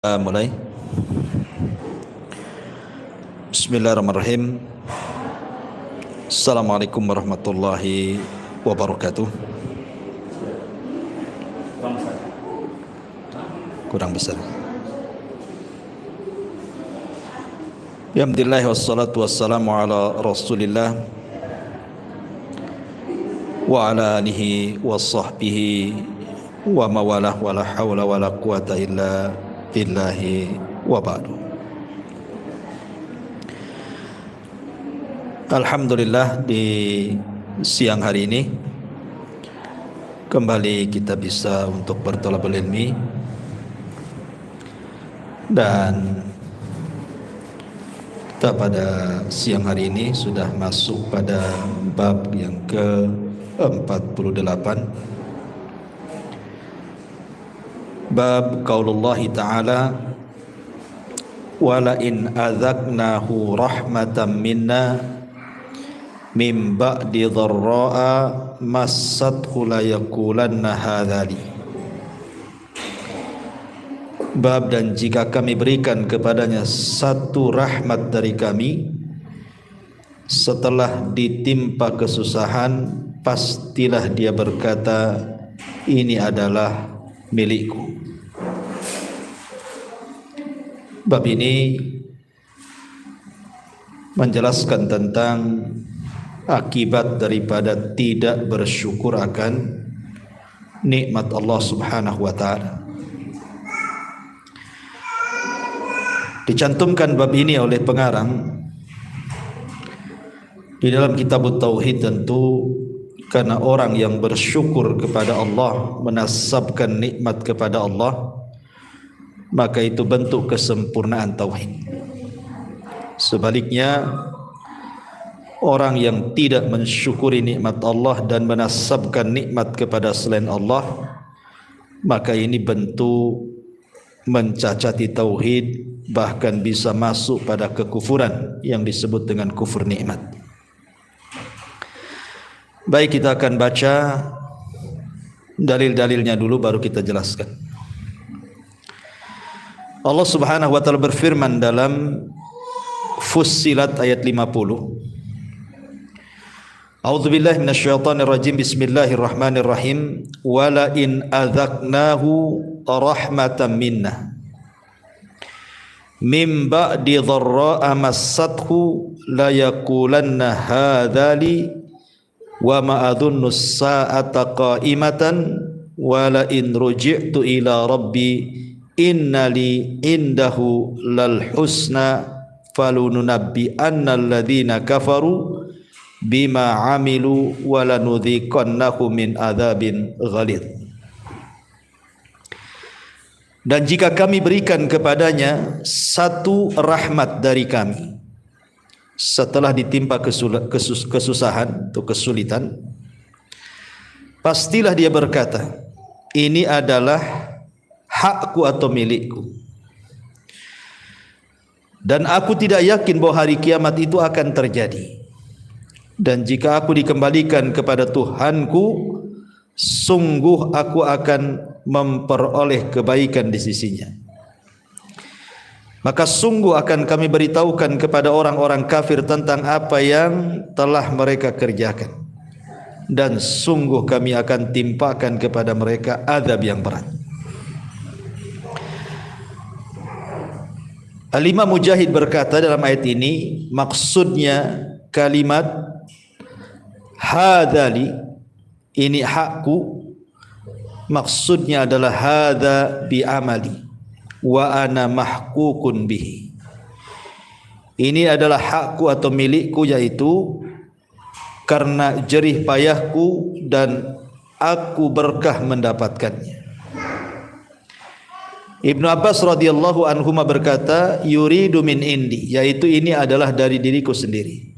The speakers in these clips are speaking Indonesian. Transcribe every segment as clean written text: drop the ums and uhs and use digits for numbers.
Mulai. Bismillahirrahmanirrahim. Assalamualaikum warahmatullahi wabarakatuh. Kurang besar. Alhamdulillah wassalatu wassalamu ala Rasulillah wa ala alihi wa sahbihi wa mawalah wa la hawla wa la quwata illa billahi wa ba'du. Alhamdulillah, di siang hari ini kembali kita bisa untuk berthalabul ilmi, dan kita pada siang hari ini sudah masuk pada bab yang ke-48, bab qaulullahi ta'ala wala in adzaqnahu rahmatan minna min ba'di dharra'a massathu la yaqulanna hadzali. Bab dan jika kami berikan kepadanya satu rahmat dari kami setelah ditimpa kesusahan, pastilah dia berkata, ini adalah milikku. Bab ini menjelaskan tentang akibat daripada tidak bersyukur akan nikmat Allah Subhanahu wa taala. Dicantumkan bab ini oleh pengarang di dalam kitab Tauhid, tentu karena orang yang bersyukur kepada Allah, menasabkan nikmat kepada Allah, maka itu bentuk kesempurnaan tauhid. Sebaliknya, orang yang tidak mensyukuri nikmat Allah dan menasabkan nikmat kepada selain Allah, maka ini bentuk mencacati tauhid, bahkan bisa masuk pada kekufuran yang disebut dengan kufur nikmat. Baik, kita akan baca dalil-dalilnya dulu baru kita jelaskan. Allah Subhanahu wa taala berfirman dalam Fussilat ayat 50. A'udzubillahi minasyaitonir rajim. Bismillahirrahmanirrahim. Wala in adzaqnahu rahmatan minna min ba'di dharra'a massathu la yaqulanna hadzali wa ma adhunnu as-sa'ata qa'imatan wala in ruji'tu ila rabbi innali indahu lal husna falununabbi annal ladzina kafaru bima amilu walanudhiqannahu min adzabin ghalidh. Dan jika kami berikan kepadanya satu rahmat dari kami setelah ditimpa kesusahan atau kesulitan, pastilah dia berkata, ini adalah hakku atau milikku, dan aku tidak yakin bahwa hari kiamat itu akan terjadi. Dan jika aku dikembalikan kepada Tuhanku, sungguh aku akan memperoleh kebaikan di sisinya. Maka sungguh akan kami beritahukan kepada orang-orang kafir tentang apa yang telah mereka kerjakan, dan sungguh kami akan timpakan kepada mereka azab yang berat. Al-Imam Mujahid berkata dalam ayat ini, maksudnya kalimat hadzali, ini hakku, maksudnya adalah hadza bi amali wa ana mahkukun bihi. Ini adalah hakku atau milikku, yaitu karena jerih payahku dan aku berkah mendapatkannya. Ibnu Abbas radhiyallahu anhuma berkata, yuridu min indi, yaitu ini adalah dari diriku sendiri.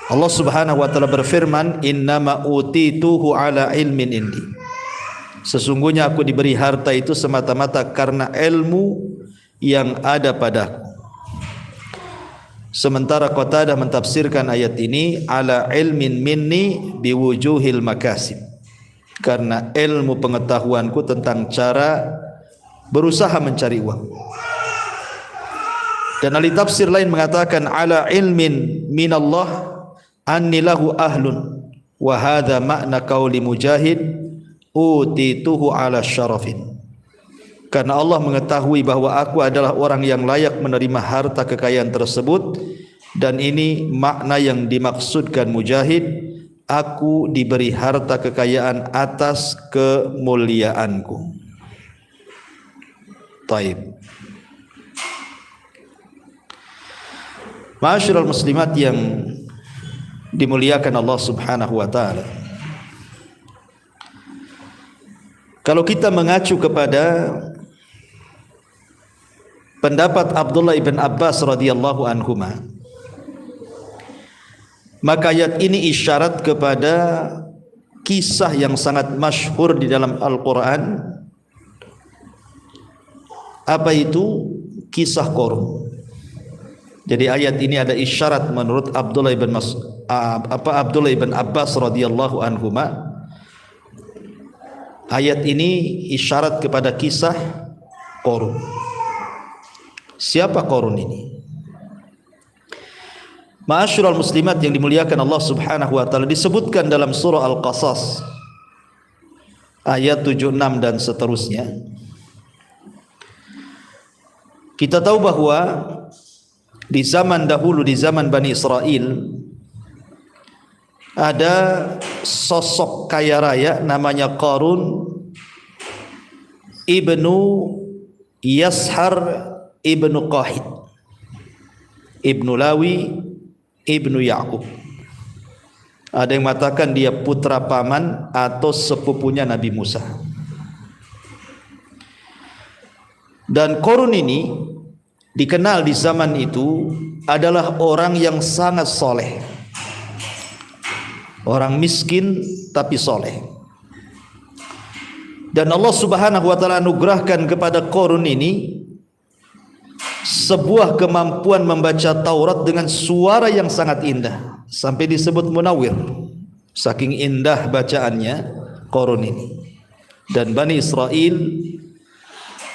Allah Subhanahu wa taala berfirman, innama utituhu ala ilmin indi, sesungguhnya aku diberi harta itu semata-mata karena ilmu yang ada padaku. Sementara Qatadah mentafsirkan ayat ini ala ilmin minni biwujuhil makasib, karena ilmu pengetahuanku tentang cara berusaha mencari uang. Dan ahli tafsir lain mengatakan ala ilmin minallah anni lahu ahlun, wa hadha makna qauli Mujahid utituhu ala syarafin. Karena Allah mengetahui bahwa aku adalah orang yang layak menerima harta kekayaan tersebut, dan ini makna yang dimaksudkan Mujahid, aku diberi harta kekayaan atas kemuliaanku. Taib. Ma'asyiral muslimat yang dimuliakan Allah Subhanahu wa taala. Kalau kita mengacu kepada pendapat Abdullah ibn Abbas radhiyallahu anhuma, maka ayat ini isyarat kepada kisah yang sangat masyhur di dalam Al-Quran. Apa itu? Kisah Qarun. Jadi ayat ini ada isyarat menurut Abdullah ibn Abbas radhiyallahu anhuma. Ayat ini isyarat kepada kisah Qarun. Siapa Qarun ini? Ma'asyiral muslimat yang dimuliakan Allah Subhanahu wa taala, disebutkan dalam surah Al-Qasas ayat 76 dan seterusnya. Kita tahu bahwa di zaman dahulu, di zaman Bani Israel, ada sosok kaya raya namanya Qarun ibnu Yashar ibnu Qahid ibnu Lawi ibnu Ya'qub. Ada yang mengatakan dia putra paman atau sepupunya Nabi Musa. Dan Qarun ini dikenal di zaman itu adalah orang yang sangat soleh, orang miskin tapi soleh. Dan Allah Subhanahu wa taala anugerahkan kepada Qarun ini sebuah kemampuan membaca Taurat dengan suara yang sangat indah, sampai disebut munawwir, saking indah bacaannya Qarun ini. Dan Bani Israel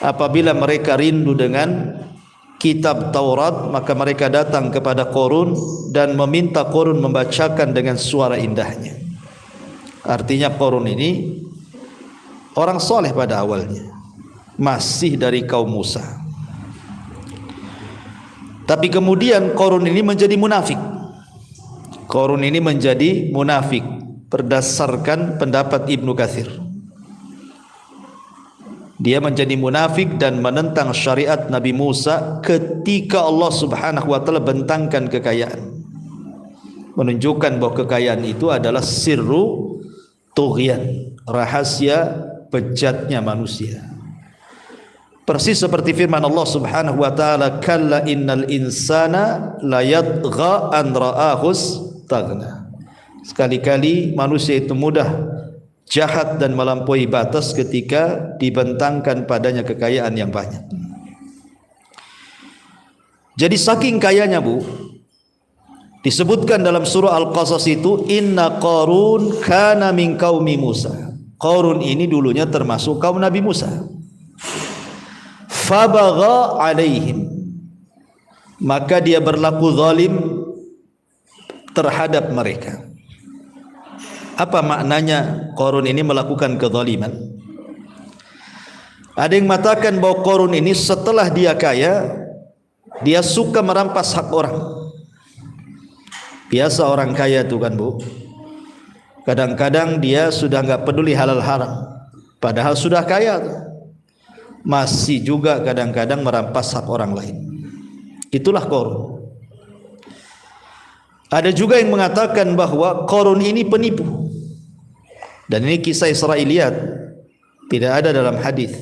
apabila mereka rindu dengan kitab Taurat, maka mereka datang kepada Qarun dan meminta Qarun membacakan dengan suara indahnya. Artinya Qarun ini orang soleh pada awalnya, masih dari kaum Musa. Tapi kemudian Qarun ini menjadi munafik. Qarun ini menjadi munafik berdasarkan pendapat Ibnu Katsir. Dia menjadi munafik dan menentang syariat Nabi Musa ketika Allah Subhanahu wa taala bentangkan kekayaan, menunjukkan bahwa kekayaan itu adalah sirru tughyan, rahasia bejatnya manusia. Persis seperti firman Allah Subhanahu wa taala, kalla innal insana layatgha an ra'ahu istaghna. Sekali-kali manusia itu mudah jahat dan melampaui batas ketika dibentangkan padanya kekayaan yang banyak. Jadi saking kayanya, Bu, disebutkan dalam surah Al-Qasas itu, inna Qarun kana min qaumi Musa. Qarun ini dulunya termasuk kaum Nabi Musa. Fabagha alaihim, maka dia berlaku zalim terhadap mereka. Apa maknanya Qarun ini melakukan kezaliman? Ada yang mengatakan bahwa Qarun ini setelah dia kaya, dia suka merampas hak orang. Biasa orang kaya itu kan, Bu, kadang-kadang dia sudah enggak peduli halal haram, padahal sudah kaya tuh, masih juga kadang-kadang merampas hak orang lain. Itulah Qarun. Ada juga yang mengatakan bahwa Qarun ini penipu. Dan ini kisah Israiliyat, tidak ada dalam hadis.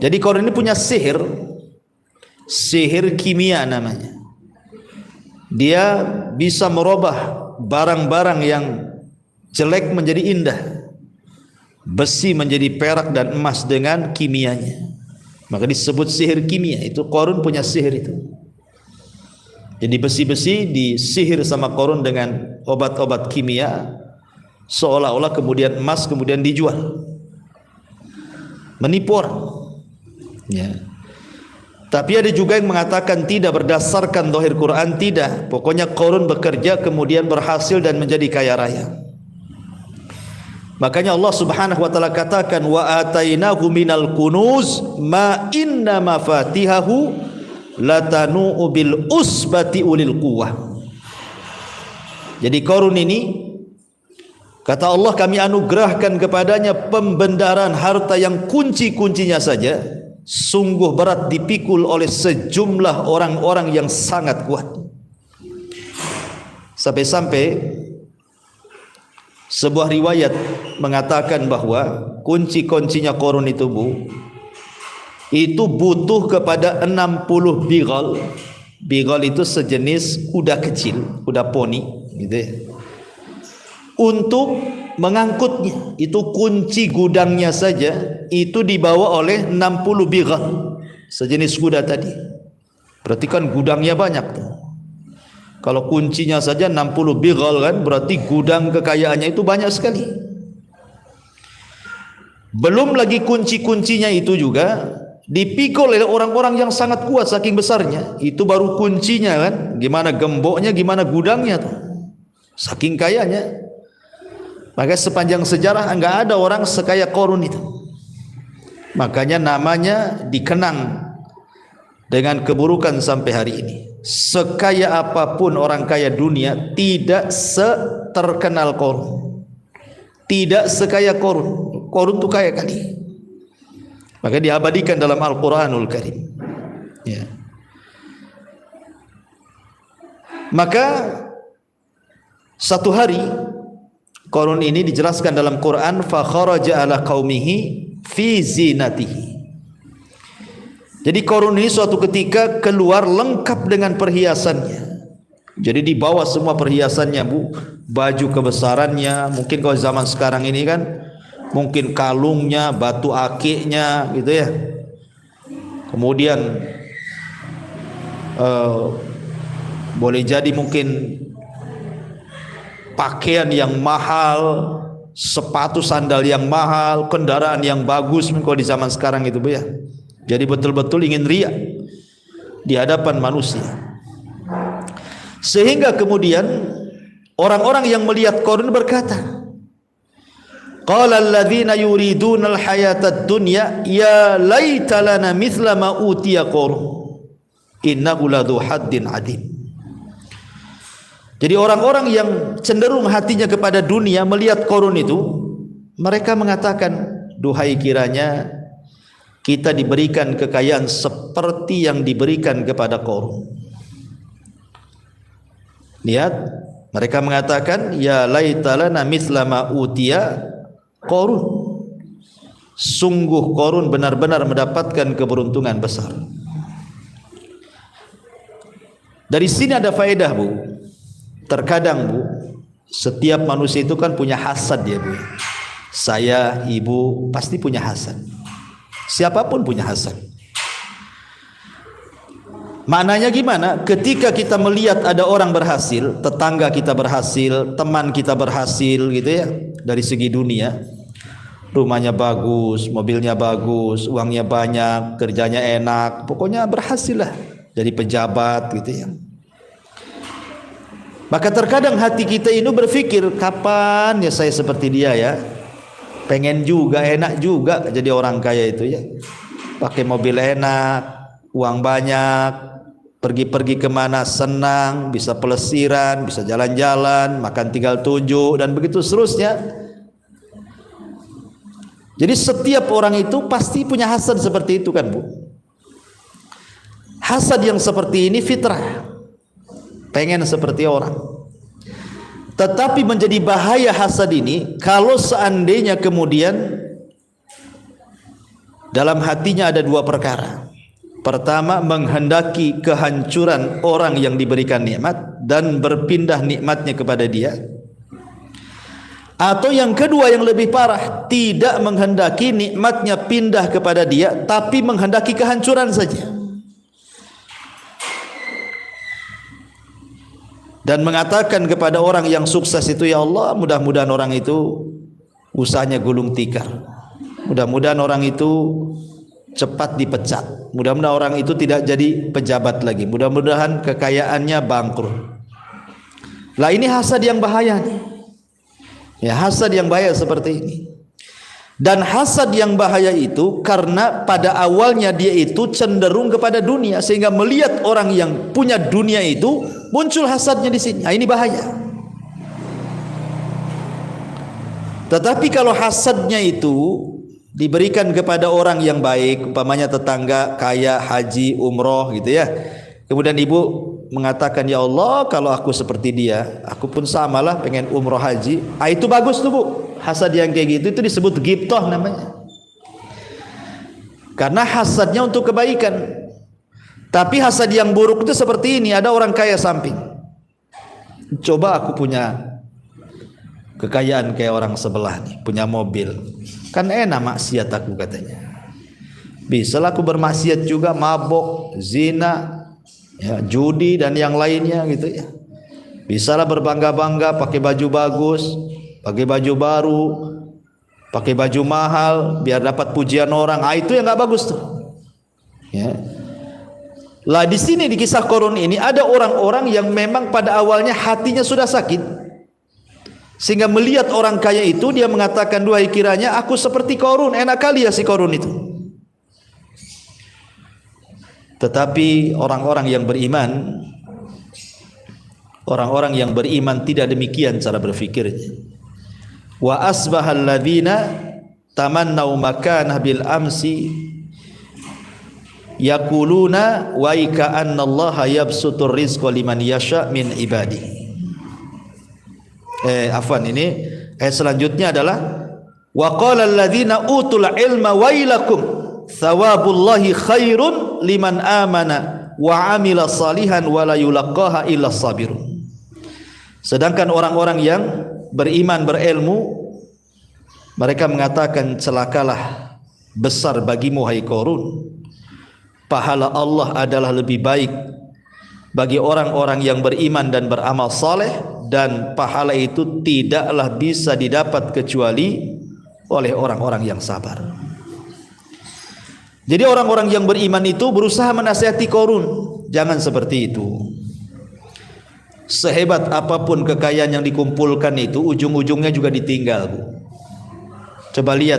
Jadi Qarun ini punya sihir, sihir kimia namanya. Dia bisa merubah barang-barang yang jelek menjadi indah, besi menjadi perak dan emas dengan kimianya. Maka disebut sihir kimia. Itu Qarun punya sihir itu. Jadi besi-besi disihir sama Qarun dengan obat-obat kimia, seolah-olah kemudian emas kemudian dijual, menipu orang. Ya. Tapi ada juga yang mengatakan tidak berdasarkan zahir Quran, tidak. Pokoknya Qarun bekerja kemudian berhasil dan menjadi kaya raya. Makanya Allah Subhanahu wa taala katakan wa atainahu minal kunuz ma inna mafatihahu latanu bil usbati ulil quwwah. Jadi Qarun ini, kata Allah, kami anugerahkan kepadanya pembendaharaan harta yang kunci-kuncinya saja sungguh berat dipikul oleh sejumlah orang-orang yang sangat kuat. Sampai-sampai sebuah riwayat mengatakan bahwa kunci-kuncinya Qarun itu, Bu, itu butuh kepada 60 bighal. Bighal itu sejenis kuda kecil, kuda poni gitu ya, untuk mengangkutnya. Itu kunci gudangnya saja itu dibawa oleh 60 bighal, sejenis kuda tadi. Berarti kan gudangnya banyak tuh. Kalau kuncinya saja 60 bighal kan, berarti gudang kekayaannya itu banyak sekali. Belum lagi kunci-kuncinya itu juga dipikul oleh orang-orang yang sangat kuat saking besarnya. Itu baru kuncinya kan, gimana gemboknya, gimana gudangnya tuh, saking kayanya. Maka sepanjang sejarah enggak ada orang sekaya Qarun itu. Makanya namanya dikenang dengan keburukan sampai hari ini. Sekaya apapun orang kaya dunia tidak seterkenal Qarun. Tidak sekaya Qarun. Qarun itu kaya kali. Maka diabadikan dalam Al-Quranul Karim. Ya. Maka satu hari Qarun ini dijelaskan dalam Quran, fa kharaja ala qaumihi fi zinatihi. Jadi Qarun ini suatu ketika keluar lengkap dengan perhiasannya. Jadi dibawa semua perhiasannya, Bu, baju kebesarannya, mungkin kalau zaman sekarang ini kan mungkin kalungnya, batu akiknya gitu ya. Kemudian boleh jadi mungkin pakaian yang mahal, sepatu sandal yang mahal, kendaraan yang bagus kalau di zaman sekarang itu, Bu ya. Jadi betul-betul ingin riya di hadapan manusia. Sehingga kemudian orang-orang yang melihat Qarun berkata, qala alladhina yuriduna alhayata ad-dunya ya laita lana mithla ma utiya Qarun innahu ladzu haddin adim. Jadi orang-orang yang cenderung hatinya kepada dunia melihat Qarun itu, mereka mengatakan, duhai kiranya kita diberikan kekayaan seperti yang diberikan kepada Qarun. Lihat, mereka mengatakan, ya laitalana mithla ma utiya Qarun. Sungguh Qarun benar-benar mendapatkan keberuntungan besar. Dari sini ada faedah, Bu. Terkadang, Bu, setiap manusia itu kan punya hasad ya, Bu. Saya, Ibu pasti punya hasad. Siapapun punya hasad. Maknanya gimana? Ketika kita melihat ada orang berhasil, tetangga kita berhasil, teman kita berhasil gitu ya, dari segi dunia, rumahnya bagus, mobilnya bagus, uangnya banyak, kerjanya enak, pokoknya berhasil lah, jadi pejabat gitu ya. Maka terkadang hati kita ini berpikir, kapan ya saya seperti dia ya? Pengen juga, enak juga jadi orang kaya itu ya. Pakai mobil enak, uang banyak, pergi-pergi kemana senang, bisa pelesiran, bisa jalan-jalan, makan tinggal tunjuk, dan begitu seterusnya. Jadi setiap orang itu pasti punya hasad seperti itu kan, Bu. Hasad yang seperti ini fitrah, pengen seperti orang. Tetapi menjadi bahaya hasad ini kalau seandainya kemudian dalam hatinya ada dua perkara. Pertama, menghendaki kehancuran orang yang diberikan nikmat dan berpindah nikmatnya kepada dia. Atau yang kedua yang lebih parah, tidak menghendaki nikmatnya pindah kepada dia, tapi menghendaki kehancuran saja. Dan mengatakan kepada orang yang sukses itu, ya Allah, mudah-mudahan orang itu usahanya gulung tikar. Mudah-mudahan orang itu cepat dipecat. Mudah-mudahan orang itu tidak jadi pejabat lagi. Mudah-mudahan kekayaannya bangkrut. Lah ini hasad yang bahaya nih. Ya, hasad yang bahaya seperti ini. Dan hasad yang bahaya itu karena pada awalnya dia itu cenderung kepada dunia, sehingga melihat orang yang punya dunia itu muncul hasadnya di sini. Nah, ini bahaya. Tetapi kalau hasadnya itu diberikan kepada orang yang baik, umpamanya tetangga kaya haji umroh gitu ya, kemudian ibu mengatakan, ya Allah kalau aku seperti dia, aku pun samalah pengen umroh haji, itu bagus tuh bu. Hasad yang kayak gitu itu disebut ghibthah namanya, karena hasadnya untuk kebaikan. Tapi hasad yang buruk itu seperti ini, ada orang kaya samping, coba aku punya kekayaan kayak orang sebelah nih, punya mobil, kan enak maksiat aku katanya. Bisalah aku bermaksiat juga, mabok, zina, ya, judi dan yang lainnya gitu ya. Bisalah berbangga-bangga pakai baju bagus, pakai baju baru, pakai baju mahal biar dapat pujian orang. Itu yang nggak bagus tuh. Ya. Lah di sini di kisah Qarun ini ada orang-orang yang memang pada awalnya hatinya sudah sakit, sehingga melihat orang kaya itu dia mengatakan, duhai kiranya aku seperti Qarun, enak kali ya si Qarun itu. Tetapi orang-orang yang beriman, orang-orang yang beriman tidak demikian cara berfikirnya. Wa asbahal ladzina tamannau makanah bil amsi yaquluna wa ka'anna allaha yabsutur rizqa liman yasha min ibadi. Ini selanjutnya adalah wa qala alladzina utul ilma wailakum thawabullahi khairun liman amana wa amila salihan wa la yulaqaha illa sabirun. Sedangkan orang-orang yang beriman berilmu, mereka mengatakan, celakalah besar bagimu hai Qarun, pahala Allah adalah lebih baik bagi orang-orang yang beriman dan beramal saleh, dan pahala itu tidaklah bisa didapat kecuali oleh orang-orang yang sabar. Jadi orang-orang yang beriman itu berusaha menasihati Qarun, jangan seperti itu. Sehebat apapun kekayaan yang dikumpulkan itu, ujung-ujungnya juga ditinggal bu. Coba lihat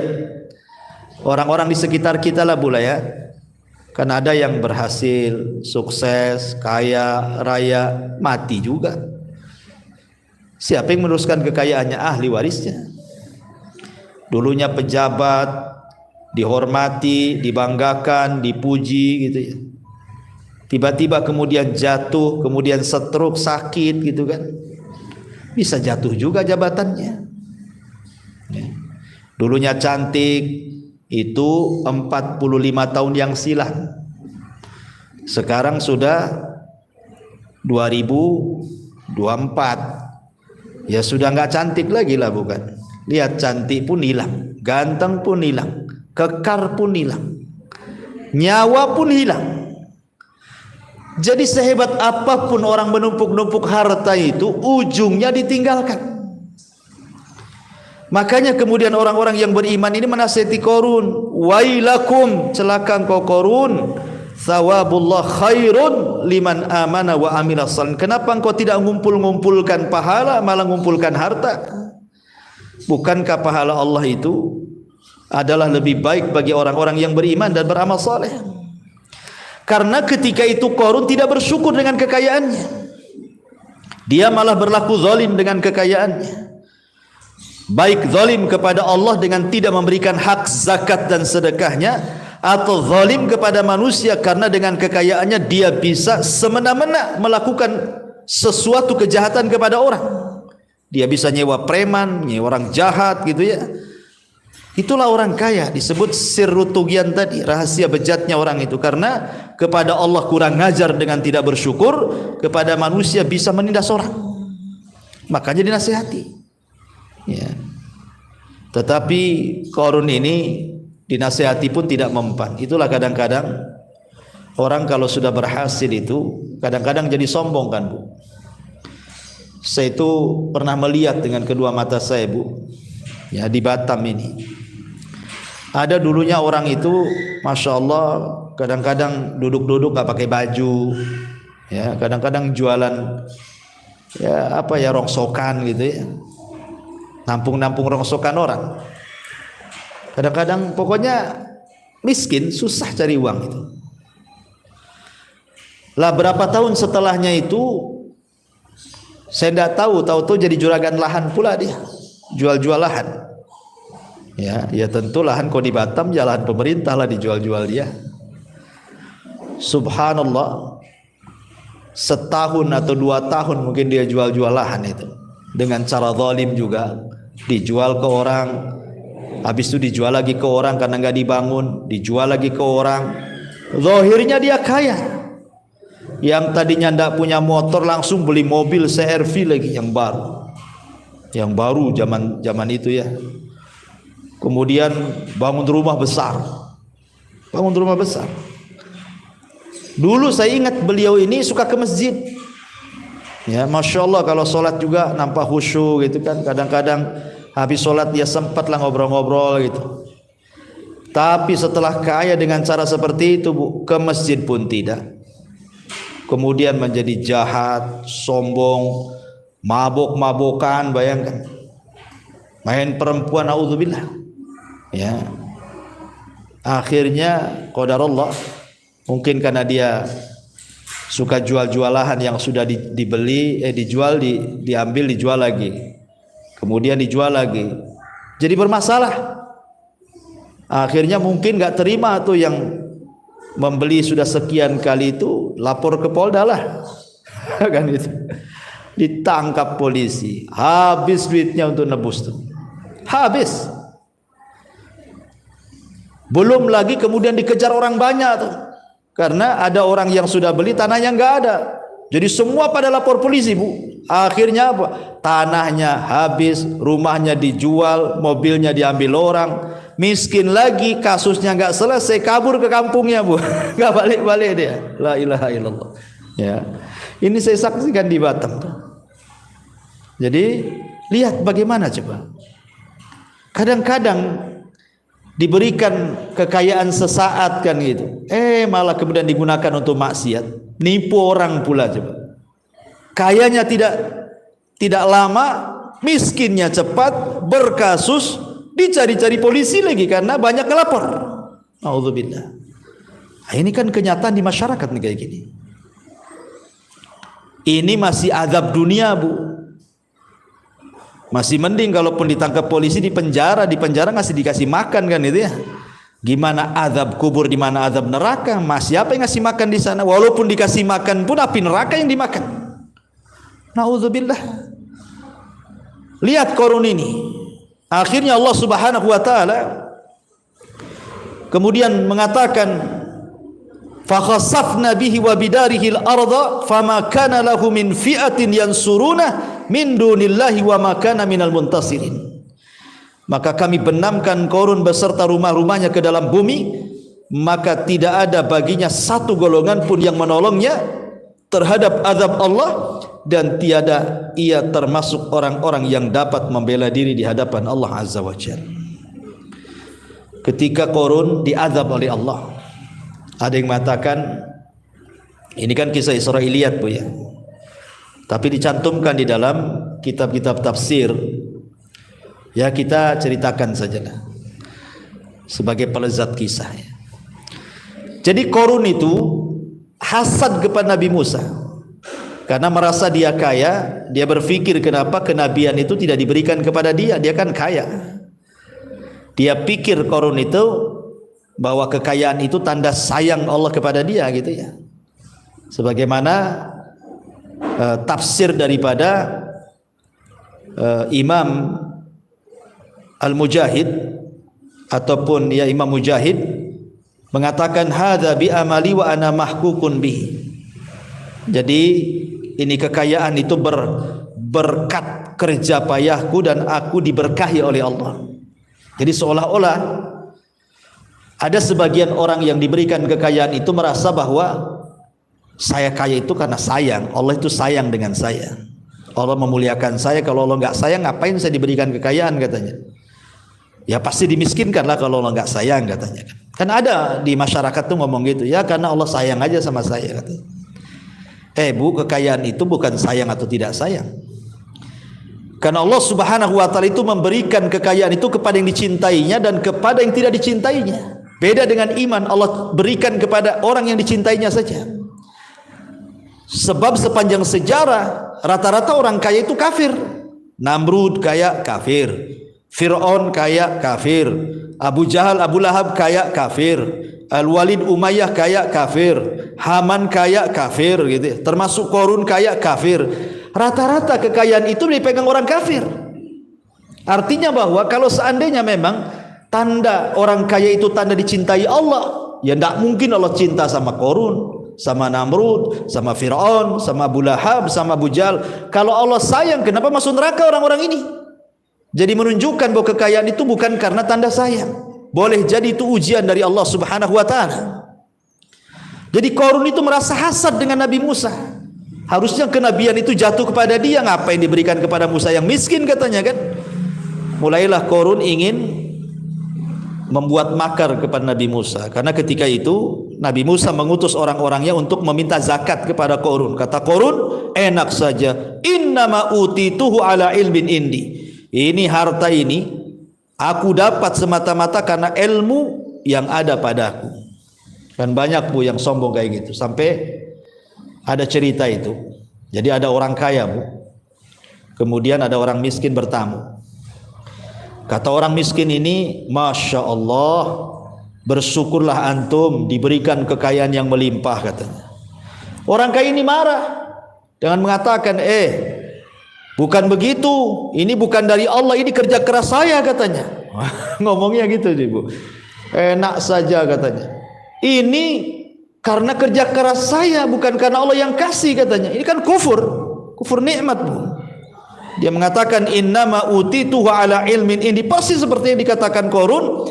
orang-orang di sekitar kita lah bu lah ya. Kan ada yang berhasil, sukses, kaya, raya, mati juga. Siapa yang meneruskan kekayaannya? Ahli warisnya. Dulunya pejabat, dihormati, dibanggakan, dipuji gitu ya. Tiba-tiba kemudian jatuh, kemudian stroke, sakit gitu kan. Bisa jatuh juga jabatannya. Dulunya cantik, itu 45 tahun yang silam. Sekarang sudah 2024. Ya sudah nggak cantik lagi lah bukan. Lihat, cantik pun hilang, ganteng pun hilang, kekar pun hilang, nyawa pun hilang. Jadi sehebat apapun orang menumpuk-numpuk harta itu, ujungnya ditinggalkan. Makanya kemudian orang-orang yang beriman ini menasihati Qarun, wailakum, celaka engkau Qarun, thawabullah khairun liman amana wa amila salihan. Kenapa engkau tidak ngumpul-ngumpulkan pahala, malah ngumpulkan harta? Bukankah pahala Allah itu adalah lebih baik bagi orang-orang yang beriman dan beramal saleh? Karena ketika itu Qarun tidak bersyukur dengan kekayaannya, dia malah berlaku zalim dengan kekayaannya. Baik zalim kepada Allah dengan tidak memberikan hak zakat dan sedekahnya, atau zalim kepada manusia karena dengan kekayaannya dia bisa semena-mena melakukan sesuatu kejahatan kepada orang. Dia bisa nyewa preman, nyewa orang jahat gitu ya. Itulah orang kaya, disebut sirru tughyan tadi, rahasia bejatnya orang itu, karena kepada Allah kurang ngajar dengan tidak bersyukur, kepada manusia bisa menindas orang. Makanya dinasihati. Ya. Tetapi Qarun ini dinasihati pun tidak mempan. Itulah kadang-kadang orang kalau sudah berhasil itu kadang-kadang jadi sombong kan bu. Saya itu pernah melihat dengan kedua mata saya bu, ya di Batam ini. Ada dulunya orang itu, masya Allah, kadang-kadang duduk-duduk nggak pakai baju, ya, kadang-kadang jualan ya apa ya, rongsokan gitu ya, nampung-nampung rongsokan orang. Kadang-kadang pokoknya miskin, susah cari uang itu. Lah berapa tahun setelahnya itu saya tidak tahu jadi juragan lahan pula dia, jual-jual lahan. Ya tentu lahan kok di Batam, ya lahan pemerintah lah, dijual-jual dia. Subhanallah, setahun atau 2 tahun mungkin dia jual-jual lahan itu dengan cara zalim juga, dijual ke orang, habis itu dijual lagi ke orang karena nggak dibangun, dijual lagi ke orang. Zahirnya dia kaya, yang tadinya ndak punya motor langsung beli mobil CR-V lagi yang baru zaman itu ya. Kemudian bangun rumah besar. Dulu saya ingat beliau ini suka ke masjid. Ya, masya Allah, kalau sholat juga nampak khusyuk gitu kan. Kadang-kadang habis sholat dia sempatlah ngobrol-ngobrol gitu. Tapi setelah kaya dengan cara seperti itu, Bu, ke masjid pun tidak. Kemudian menjadi jahat, sombong, mabok-mabokan, bayangkan. Main perempuan, naudzubillah. Ya, akhirnya qadarullah, mungkin karena dia suka jual-jual lahan yang sudah diambil dijual lagi, kemudian dijual lagi, jadi bermasalah. Akhirnya mungkin nggak terima tuh yang membeli sudah sekian kali itu, lapor ke Polda lah kan itu, ditangkap polisi, habis duitnya untuk nebus tuh, habis. Belum lagi kemudian dikejar orang banyak tuh, karena ada orang yang sudah beli tanahnya nggak ada, jadi semua pada lapor polisi, Bu. Akhirnya apa? Tanahnya habis, rumahnya dijual, mobilnya diambil orang, miskin lagi, kasusnya nggak selesai, kabur ke kampungnya, Bu. Nggak balik-balik dia. La ilaha illallah. Ya, ini saya saksikan di Batam tuh. Jadi lihat bagaimana coba. Kadang-kadang diberikan kekayaan sesaat kan gitu, malah kemudian digunakan untuk maksiat, nipu orang pula coba. Kayanya tidak lama, miskinnya cepat, berkasus, dicari-cari polisi lagi karena banyak ngelapor. Nauzubillah. Nah, ini kan kenyataan di masyarakat nih kayak gini. Ini masih azab dunia, Bu. Masih mending kalaupun ditangkap polisi di penjara ngasih dikasih makan kan itu ya. Gimana azab kubur, di mana azab neraka? Masih apa yang ngasih makan di sana? Walaupun dikasih makan pun api neraka yang dimakan. Nauzubillah. Lihat Qarun ini. Akhirnya Allah Subhanahu wa taala kemudian mengatakan, fakhasafna bihi wa bidarihi al-ardha fama kana lahu min fi'atin yansuruna min dunillahi wa ma kana minal muntasirin. Maka kami benamkan Qarun beserta rumah-rumahnya ke dalam bumi, maka tidak ada baginya satu golongan pun yang menolongnya terhadap azab Allah, dan tiada ia termasuk orang-orang yang dapat membela diri di hadapan Allah Azza wa Jalla. Ketika Qarun diazab oleh Allah, ada yang mengatakan ini kan kisah Israiliyat, Bu ya, tapi dicantumkan di dalam kitab-kitab tafsir. Ya, kita ceritakan sajalah sebagai pelezat kisah ya. Jadi Qarun itu hasad kepada Nabi Musa karena merasa dia kaya. Dia berpikir kenapa kenabian itu tidak diberikan kepada dia, dia kan kaya. Dia pikir Qarun itu bahwa kekayaan itu tanda sayang Allah kepada dia gitu ya. Sebagaimana tafsir daripada Imam Al-Mujahid ataupun ya Imam Mujahid mengatakan hadza bi amali wa ana mahkukun bihi. Jadi ini kekayaan itu berkat kerja payahku dan aku diberkahi oleh Allah. Jadi seolah-olah ada sebagian orang yang diberikan kekayaan itu merasa bahwa saya kaya itu karena sayang. Allah itu sayang dengan saya. Allah memuliakan saya. Kalau Allah nggak sayang, ngapain saya diberikan kekayaan katanya. Ya pasti dimiskinkan lah kalau Allah nggak sayang katanya kan. Kan ada di masyarakat tuh ngomong gitu, ya karena Allah sayang aja sama saya katanya. Bu, kekayaan itu bukan sayang atau tidak sayang. Karena Allah Subhanahu wa taala itu memberikan kekayaan itu kepada yang dicintainya dan kepada yang tidak dicintainya. Beda dengan iman, Allah berikan kepada orang yang dicintainya saja. Sebab sepanjang sejarah rata-rata orang kaya itu kafir. Namrud kaya kafir, Fir'aun kaya kafir, Abu Jahal, Abu Lahab kaya kafir, Al-Walid Umayyah kaya kafir, Haman kaya kafir gitu. Termasuk Qarun kaya kafir. Rata-rata kekayaan itu dipegang orang kafir. Artinya bahwa kalau seandainya memang tanda orang kaya itu tanda dicintai Allah, ya tidak mungkin Allah cinta sama Qarun, sama Namrud, sama Fir'aun, sama Abu Lahab, sama Abu Jahal. Kalau Allah sayang, kenapa masuk neraka orang-orang ini? Jadi menunjukkan bahwa kekayaan itu bukan karena tanda sayang. Boleh jadi itu ujian dari Allah Subhanahu wa taala. Jadi Qarun itu merasa hasad dengan Nabi Musa. Harusnya kenabian itu jatuh kepada dia, ngapain diberikan kepada Musa yang miskin katanya kan? Mulailah Qarun ingin membuat makar kepada Nabi Musa, karena ketika itu Nabi Musa mengutus orang-orangnya untuk meminta zakat kepada Qarun. Kata Qarun, enak saja, innama utituhu ala ilmin indi. Ini harta ini aku dapat semata-mata karena ilmu yang ada padaku. Kan banyak Bu yang sombong kayak gitu. Sampai ada cerita itu. Jadi ada orang kaya Bu, kemudian ada orang miskin bertamu. Kata orang miskin ini, Masya Allah, bersyukurlah antum diberikan kekayaan yang melimpah katanya. Orang kaya ini marah dengan mengatakan, bukan begitu, ini bukan dari Allah, ini kerja keras saya katanya. Ngomongnya gitu sih Bu. Enak saja katanya. Ini karena kerja keras saya, bukan karena Allah yang kasih katanya. Ini kan kufur nikmat Bu. Dia mengatakan innama utituhu ala ilmin indi, pasti seperti yang dikatakan Qarun,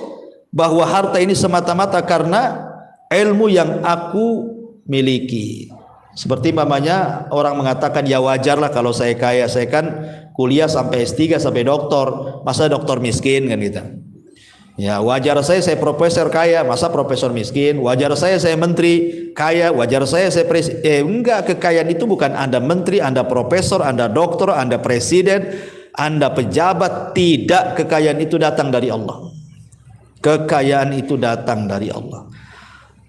bahwa harta ini semata-mata karena ilmu yang aku miliki. Seperti mamanya orang mengatakan, ya wajarlah kalau saya kaya, saya kan kuliah sampai S3 sampai doktor, masa doktor miskin kan gitu. Ya wajar saya profesor kaya, masa profesor miskin. Wajar saya menteri kaya, wajar saya presiden. Enggak, kekayaan itu bukan Anda menteri, Anda profesor, Anda doktor, Anda presiden, Anda pejabat. Tidak, kekayaan itu datang dari Allah. Kekayaan itu datang dari Allah.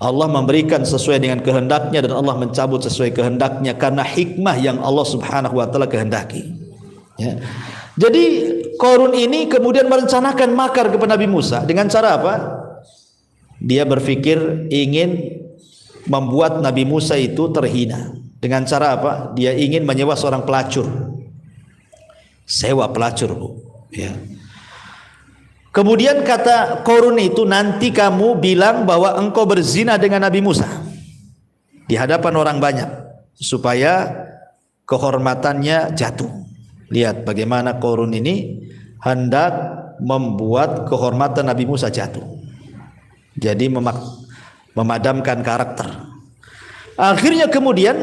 Allah memberikan sesuai dengan kehendaknya dan Allah mencabut sesuai kehendaknya karena hikmah yang Allah Subhanahu wa taala kehendaki. Ya. Jadi Qarun ini kemudian merencanakan makar kepada Nabi Musa dengan cara apa? Dia berpikir ingin membuat Nabi Musa itu terhina. Dengan cara apa? Dia ingin menyewa seorang pelacur. Sewa pelacur Bu. Ya. Kemudian kata Qarun itu, nanti kamu bilang bahwa engkau berzina dengan Nabi Musa di hadapan orang banyak supaya kehormatannya jatuh. Lihat bagaimana Qarun ini hendak membuat kehormatan Nabi Musa jatuh. Jadi memadamkan karakter. Akhirnya kemudian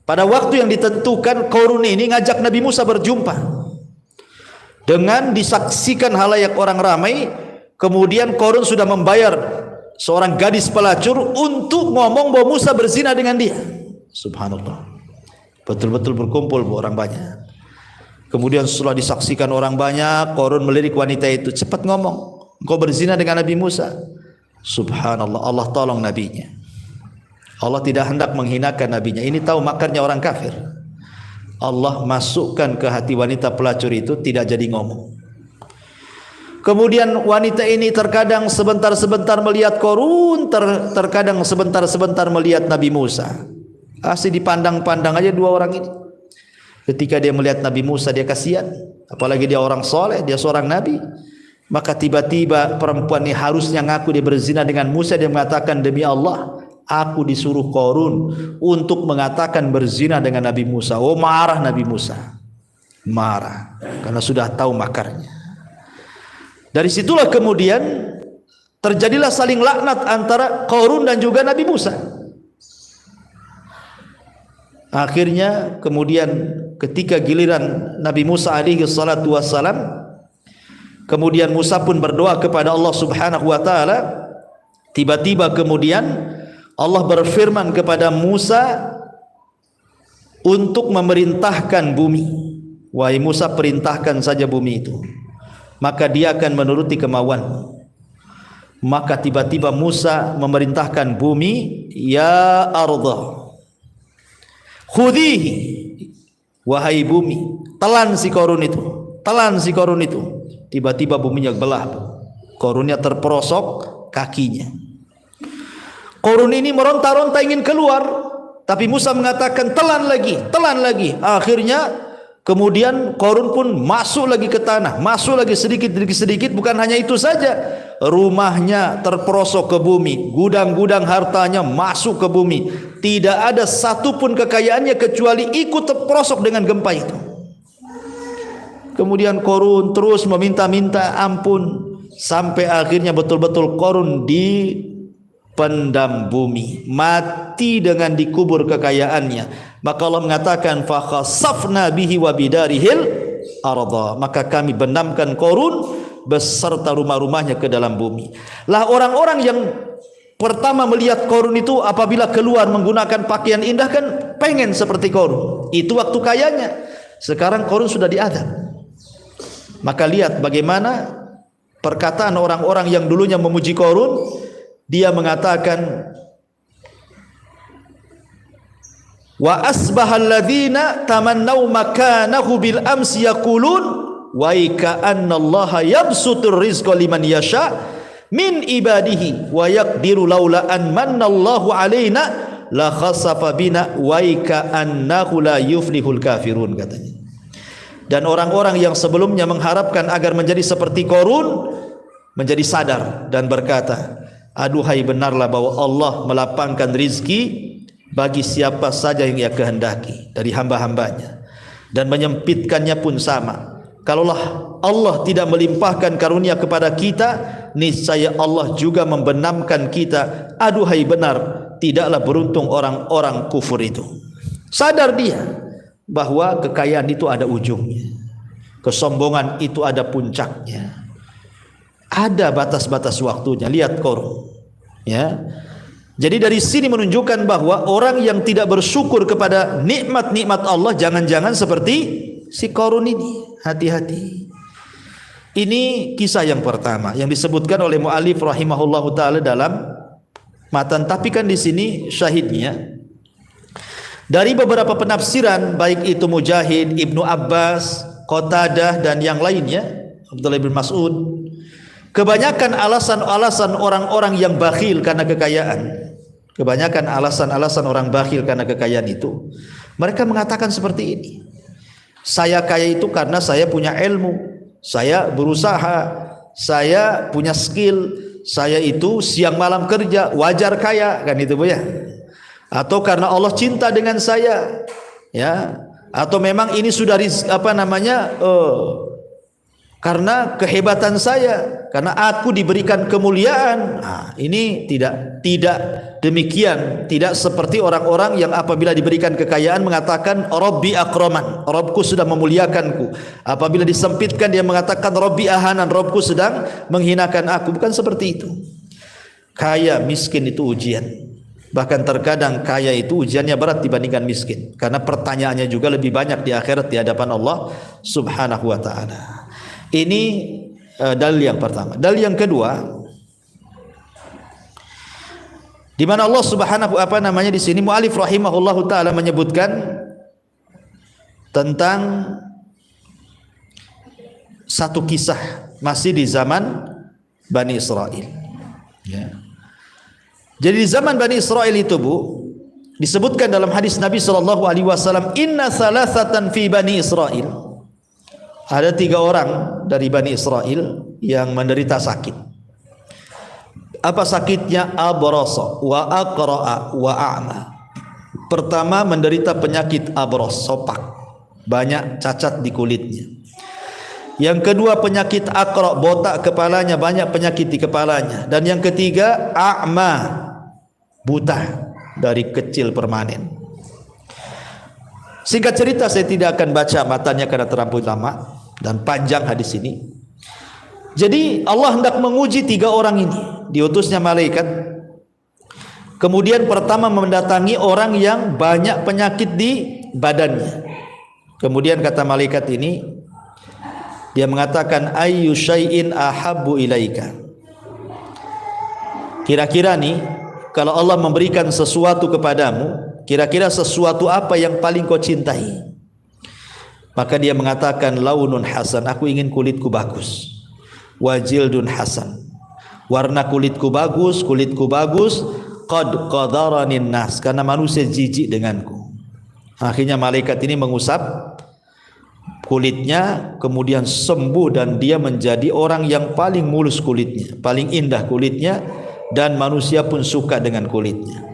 pada waktu yang ditentukan, Qarun ini ngajak Nabi Musa berjumpa. Dengan disaksikan halayak orang ramai, kemudian Qarun sudah membayar seorang gadis pelacur untuk ngomong bahwa Musa berzina dengan dia. Subhanallah. Betul-betul berkumpul orang banyak. Kemudian setelah disaksikan orang banyak, Qarun melirik wanita itu, cepat ngomong, engkau berzina dengan Nabi Musa. Subhanallah, Allah tolong nabinya. Allah tidak hendak menghinakan nabinya. Ini tahu makarnya orang kafir. Allah masukkan ke hati wanita pelacur itu, tidak jadi ngomong. Kemudian wanita ini terkadang sebentar-sebentar melihat Qarun, terkadang sebentar-sebentar melihat Nabi Musa. Asli dipandang-pandang aja dua orang ini. Ketika dia melihat Nabi Musa, dia kasihan, apalagi dia orang soleh, dia seorang nabi. Maka tiba-tiba perempuan ini harusnya ngaku dia berzina dengan Musa, dia mengatakan, demi Allah, aku disuruh Qarun untuk mengatakan berzina dengan Nabi Musa. Oh, marah Nabi Musa, marah karena sudah tahu makarnya. Dari situlah kemudian terjadilah saling laknat antara Qarun dan juga Nabi Musa. Akhirnya kemudian ketika giliran Nabi Musa alaihi salatu wassalam, Kemudian Musa pun berdoa kepada Allah Subhanahu wa taala. Tiba-tiba kemudian Allah berfirman kepada Musa untuk memerintahkan bumi. Wahai Musa, perintahkan saja bumi itu, maka dia akan menuruti kemauan. Maka tiba-tiba Musa memerintahkan bumi, ya ardha khudhihi, wahai bumi, telan si Qarun itu, telan si Qarun itu. Tiba-tiba buminya belah, Qarunnya terperosok kakinya. Qarun ini meronta-ronta ingin keluar, tapi Musa mengatakan telan lagi, telan lagi. Akhirnya kemudian Qarun pun masuk lagi ke tanah, masuk lagi sedikit demi sedikit. Bukan hanya itu saja, rumahnya terperosok ke bumi, gudang-gudang hartanya masuk ke bumi. Tidak ada satupun kekayaannya kecuali ikut terperosok dengan gempa itu. Kemudian Qarun terus meminta-minta ampun, sampai akhirnya betul-betul Qarun dipendam bumi, mati dengan dikubur kekayaannya. Maka Allah mengatakan fa khasafna bihi wa bidarihil ardha, maka kami benamkan Qarun beserta rumah-rumahnya ke dalam bumi. Lah orang-orang yang pertama melihat Qarun itu apabila keluar menggunakan pakaian indah kan pengen seperti Qarun. Itu waktu kayanya. Sekarang Qarun sudah diadab. Maka lihat bagaimana perkataan orang-orang yang dulunya memuji Qarun. Dia mengatakan, wa asbahal ladzina tamannau makanahu bil amsi yaqulun wa ka'anna Allah yabsutur rizqa liman yasha min ibadihi wa yaqdiru laula an manna Allahu alaina la khasafa bina wa ka'annahu la yuflihul kafirun, katanya. Dan orang-orang yang sebelumnya mengharapkan agar menjadi seperti Qarun menjadi sadar dan berkata, aduhai, benarlah bahwa Allah melapangkan rizki bagi siapa saja yang Ia kehendaki dari hamba-hambanya, dan menyempitkannya pun sama. Kalaulah Allah tidak melimpahkan karunia kepada kita, niscaya Allah juga membenamkan kita. Aduhai, benar tidaklah beruntung orang-orang kufur itu. Sadar dia bahwa kekayaan itu ada ujungnya, kesombongan itu ada puncaknya, ada batas-batas waktunya. Lihat Qarun, ya. Jadi dari sini menunjukkan bahwa orang yang tidak bersyukur kepada nikmat-nikmat Allah jangan-jangan seperti si Qarun ini. Hati-hati. Ini kisah yang pertama yang disebutkan oleh mu'alif rahimahullahu taala dalam matan. Tapi kan di sini syahidnya dari beberapa penafsiran, baik itu Mujahid, Ibnu Abbas, Qatadah dan yang lainnya, Abdullah bin Mas'ud. Kebanyakan alasan-alasan orang-orang yang bakhil karena kekayaan. Kebanyakan alasan-alasan orang bakhil karena kekayaan itu, mereka mengatakan seperti ini. Saya kaya itu karena saya punya ilmu, saya berusaha, saya punya skill, saya itu siang malam kerja, wajar kaya, kan itu Bu ya. Atau karena Allah cinta dengan saya, ya. Atau memang ini sudah karena kehebatan saya, karena aku diberikan kemuliaan. Nah, ini tidak demikian, tidak seperti orang-orang yang apabila diberikan kekayaan mengatakan Rabbi akraman, Rabbku sudah memuliakanku. Apabila disempitkan dia mengatakan Rabbi ahanan, Rabbku sedang menghinakan aku. Bukan seperti itu. Kaya miskin itu ujian. Bahkan terkadang kaya itu ujiannya berat dibandingkan miskin, karena pertanyaannya juga lebih banyak di akhirat di hadapan Allah Subhanahu wa taala. Ini dalil yang pertama. Dalil yang kedua, di mana Allah Subhanahu di sini mu'alif rahimahullahu taala menyebutkan tentang satu kisah masih di zaman Bani Israel, ya. Jadi di zaman Bani Israel itu Bu, disebutkan dalam hadis Nabi SAW, inna salasatan fi Bani Israel, ada 3 orang dari Bani Israel yang menderita sakit. Apa sakitnya? Abrasa wa aqra'a wa a'ma. Pertama menderita penyakit abros, sopak, banyak cacat di kulitnya. Yang kedua penyakit aqra', botak kepalanya, banyak penyakit di kepalanya. Dan yang ketiga a'ma, buta dari kecil permanen. Singkat cerita, saya tidak akan baca matanya karena terlalu lama dan panjang hadis ini. Jadi Allah hendak menguji 3 orang ini. Diutusnya malaikat. Kemudian pertama mendatangi orang yang banyak penyakit di badannya. Kemudian kata malaikat ini, dia mengatakan, ayyu syai'in ahabbu ilaika. Kira-kira nih, kalau Allah memberikan sesuatu kepadamu, kira-kira sesuatu apa yang paling kau cintai? Maka dia mengatakan, launun hasan, aku ingin kulitku bagus. Wajildun hasan, warna kulitku bagus, qad qadaranin nas, karena manusia jijik denganku. Akhirnya malaikat ini mengusap kulitnya, kemudian sembuh dan dia menjadi orang yang paling mulus kulitnya, paling indah kulitnya, dan manusia pun suka dengan kulitnya.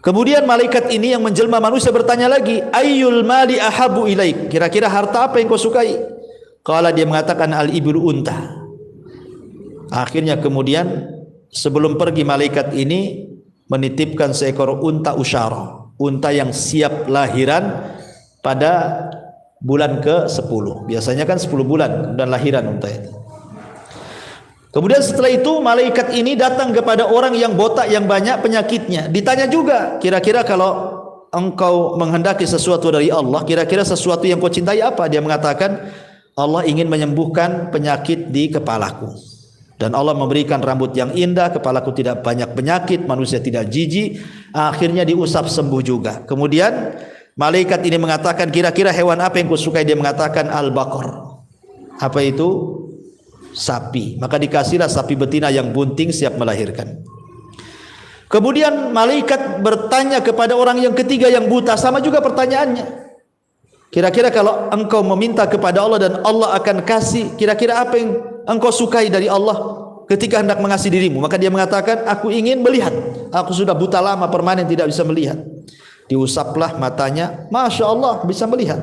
Kemudian malaikat ini yang menjelma manusia bertanya lagi, ayyul mali ahabu ilaik, kira-kira harta apa yang kau sukai? Qala, dia mengatakan, al ibru, unta. Akhirnya kemudian sebelum pergi malaikat ini menitipkan seekor unta usyara, unta yang siap lahiran pada bulan ke-10. Biasanya kan 10 bulan dan lahiran unta itu. Kemudian setelah itu malaikat ini datang kepada orang yang botak yang banyak penyakitnya. Ditanya juga, kira-kira kalau engkau menghendaki sesuatu dari Allah, kira-kira sesuatu yang kau cintai apa? Dia mengatakan, Allah ingin menyembuhkan penyakit di kepalaku. Dan Allah memberikan rambut yang indah, kepalaku tidak banyak penyakit, manusia tidak jijik. Akhirnya diusap sembuh juga. Kemudian malaikat ini mengatakan, kira-kira hewan apa yang kau sukai? Dia mengatakan al-baqar. Apa itu? Sapi. Maka dikasihlah sapi betina yang bunting siap melahirkan. Kemudian malaikat bertanya kepada orang yang ketiga yang buta, sama juga pertanyaannya. Kira-kira kalau engkau meminta kepada Allah dan Allah akan kasih, kira-kira apa yang engkau sukai dari Allah ketika hendak mengasihi dirimu? Maka dia mengatakan, aku ingin melihat. Aku sudah buta lama, permanen tidak bisa melihat. Diusaplah matanya, Masya Allah bisa melihat.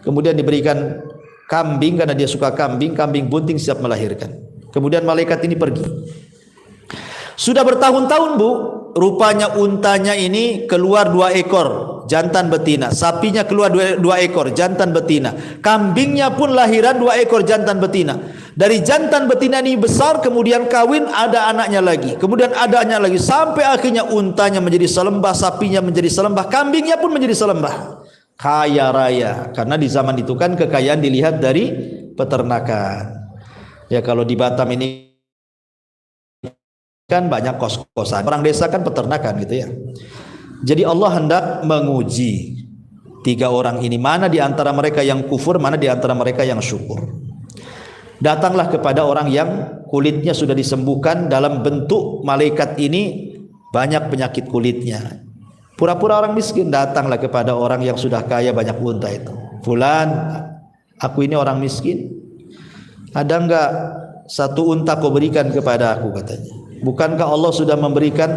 Kemudian diberikan kambing, karena dia suka kambing, kambing bunting siap melahirkan. Kemudian malaikat ini pergi. Sudah bertahun-tahun bu, rupanya untanya ini keluar 2 ekor jantan betina, sapinya keluar 2 ekor jantan betina, kambingnya pun lahiran 2 ekor jantan betina. Dari jantan betina ini besar, kemudian kawin, ada anaknya lagi, kemudian ada anaknya lagi, sampai akhirnya untanya menjadi selembah, sapinya menjadi selembah, kambingnya pun menjadi selembah. Kaya raya, karena di zaman itu kan kekayaan dilihat dari peternakan. Ya kalau di Batam ini kan banyak kos-kosan, orang desa kan peternakan gitu ya. Jadi Allah hendak menguji 3 orang ini, mana di antara mereka yang kufur, mana di antara mereka yang syukur. Datanglah kepada orang yang kulitnya sudah disembuhkan dalam bentuk malaikat ini, banyak penyakit kulitnya. Pura-pura orang miskin, datanglah kepada orang yang sudah kaya banyak unta itu. Fulan, aku ini orang miskin, ada enggak 1 unta kau berikan kepada aku, katanya. Bukankah Allah sudah memberikan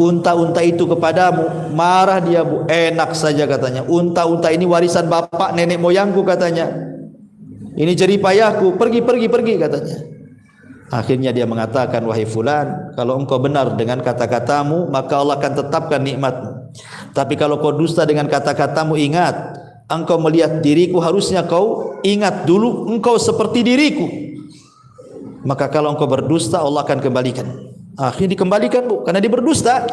unta-unta itu kepadamu? Marah dia bu, enak saja katanya. Unta-unta ini warisan bapak nenek moyangku katanya. Ini jeripayahku, pergi katanya. Akhirnya dia mengatakan, wahai fulan, kalau engkau benar dengan kata-katamu, maka Allah akan tetapkan nikmatmu. Tapi kalau kau dusta dengan kata-katamu, ingat, engkau melihat diriku, harusnya kau ingat dulu engkau seperti diriku. Maka kalau engkau berdusta, Allah akan kembalikan. Akhirnya dikembalikan bu, karena dia berdusta,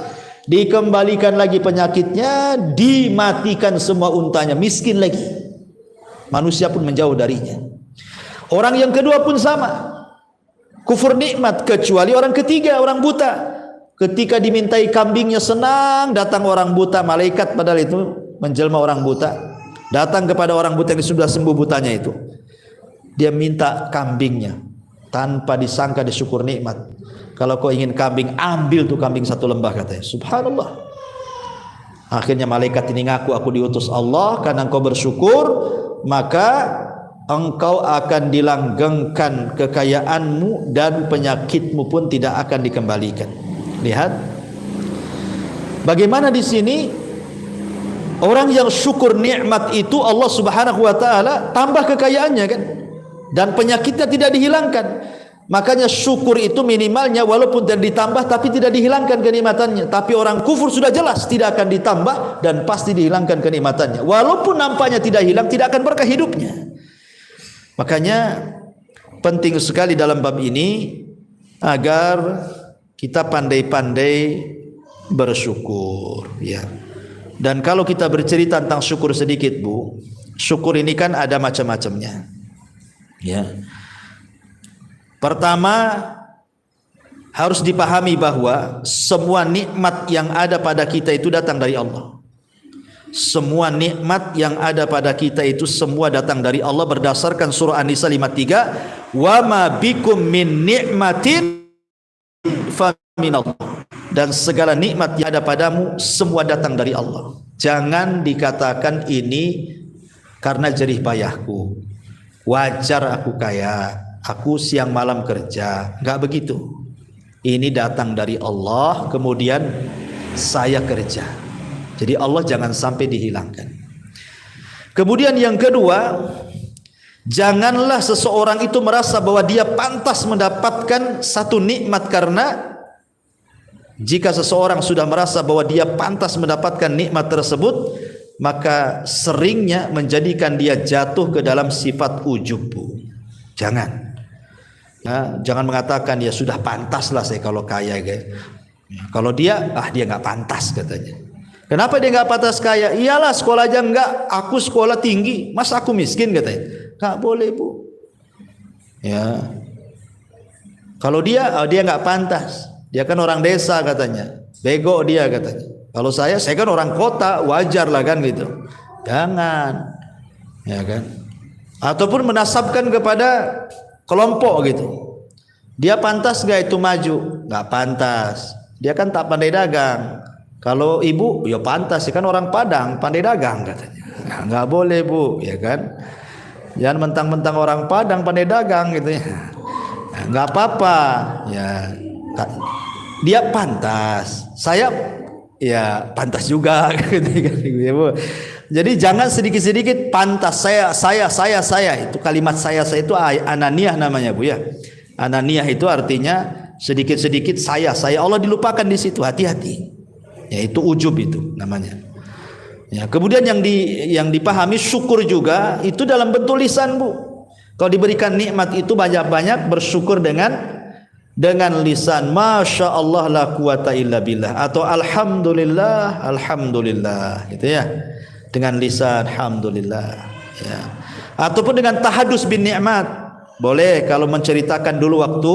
dikembalikan lagi penyakitnya, dimatikan semua untanya, miskin lagi. Manusia pun menjauh darinya. Orang yang kedua pun sama, kufur nikmat, kecuali orang ketiga, orang buta. Ketika dimintai kambingnya senang, datang orang buta, malaikat padahal itu menjelma orang buta, datang kepada orang buta yang sudah sembuh butanya itu. Dia minta kambingnya, tanpa disangka disyukur nikmat. Kalau kau ingin kambing, ambil tuh kambing 1 lembah, katanya. Subhanallah. Akhirnya malaikat ini ngaku, aku diutus Allah, karena engkau bersyukur, maka engkau akan dilanggengkan kekayaanmu dan penyakitmu pun tidak akan dikembalikan. Lihat bagaimana di sini orang yang syukur nikmat itu Allah Subhanahu wa taala tambah kekayaannya kan, dan penyakitnya tidak dihilangkan. Makanya syukur itu minimalnya walaupun tidak ditambah tapi tidak dihilangkan kenikmatannya. Tapi orang kufur sudah jelas tidak akan ditambah dan pasti dihilangkan kenikmatannya. Walaupun nampaknya tidak hilang, tidak akan berkah hidupnya. Makanya penting sekali dalam bab ini agar kita pandai-pandai bersyukur, ya. Dan kalau kita bercerita tentang syukur sedikit, Bu, syukur ini kan ada macam-macamnya, ya. Pertama, harus dipahami bahwa semua nikmat yang ada pada kita itu datang dari Allah. Semua nikmat yang ada pada kita itu semua datang dari Allah berdasarkan surah An-Nisa 53, wa ma bikum min nikmatin fa minallah. Dan segala nikmat yang ada padamu semua datang dari Allah. Jangan dikatakan ini karena jerih payahku, wajar aku kaya, aku siang malam kerja. Enggak begitu. Ini datang dari Allah, kemudian saya kerja. Jadi Allah jangan sampai dihilangkan. Kemudian yang kedua, janganlah seseorang itu merasa bahwa dia pantas mendapatkan satu nikmat, karena jika seseorang sudah merasa bahwa dia pantas mendapatkan nikmat tersebut, maka seringnya menjadikan dia jatuh ke dalam sifat ujub. Jangan. Nah, jangan mengatakan ya sudah pantas lah saya kalau kaya, guys. Kalau dia nggak pantas katanya. Kenapa dia nggak pantas kaya? Iyalah sekolah aja enggak, aku sekolah tinggi, masa aku miskin katanya. Nggak boleh, Bu. Ya. Kalau dia nggak pantas. Dia kan orang desa katanya. Bego dia katanya. Kalau saya kan orang kota, wajar lah kan gitu. Jangan. Ya kan? Ataupun menasabkan kepada kelompok gitu. Dia pantas nggak itu maju? Nggak pantas. Dia kan tak pandai dagang. Kalau ibu, ya pantas, ya kan orang Padang, pandai dagang katanya. Nah, nggak boleh, Bu, ya kan? Jangan mentang-mentang orang Padang pandai dagang gitu ya. Nah, nggak apa-apa, ya. Dia pantas, saya ya pantas juga, gitu ya, Bu. Jadi jangan sedikit-sedikit pantas saya. Itu kalimat saya itu ananiyah namanya, Bu, ya. Ananiyah itu artinya sedikit-sedikit saya. Allah dilupakan di situ, hati-hati. Ya, itu ujub itu namanya. Ya, kemudian yang dipahami syukur juga itu dalam bentuk lisan, Bu. Kalau diberikan nikmat itu banyak-banyak bersyukur dengan lisan. Masya Allah la quwata illa billah, atau alhamdulillah gitu ya. Dengan lisan alhamdulillah, ya. Ataupun dengan tahadus bin nikmat. Boleh kalau menceritakan dulu waktu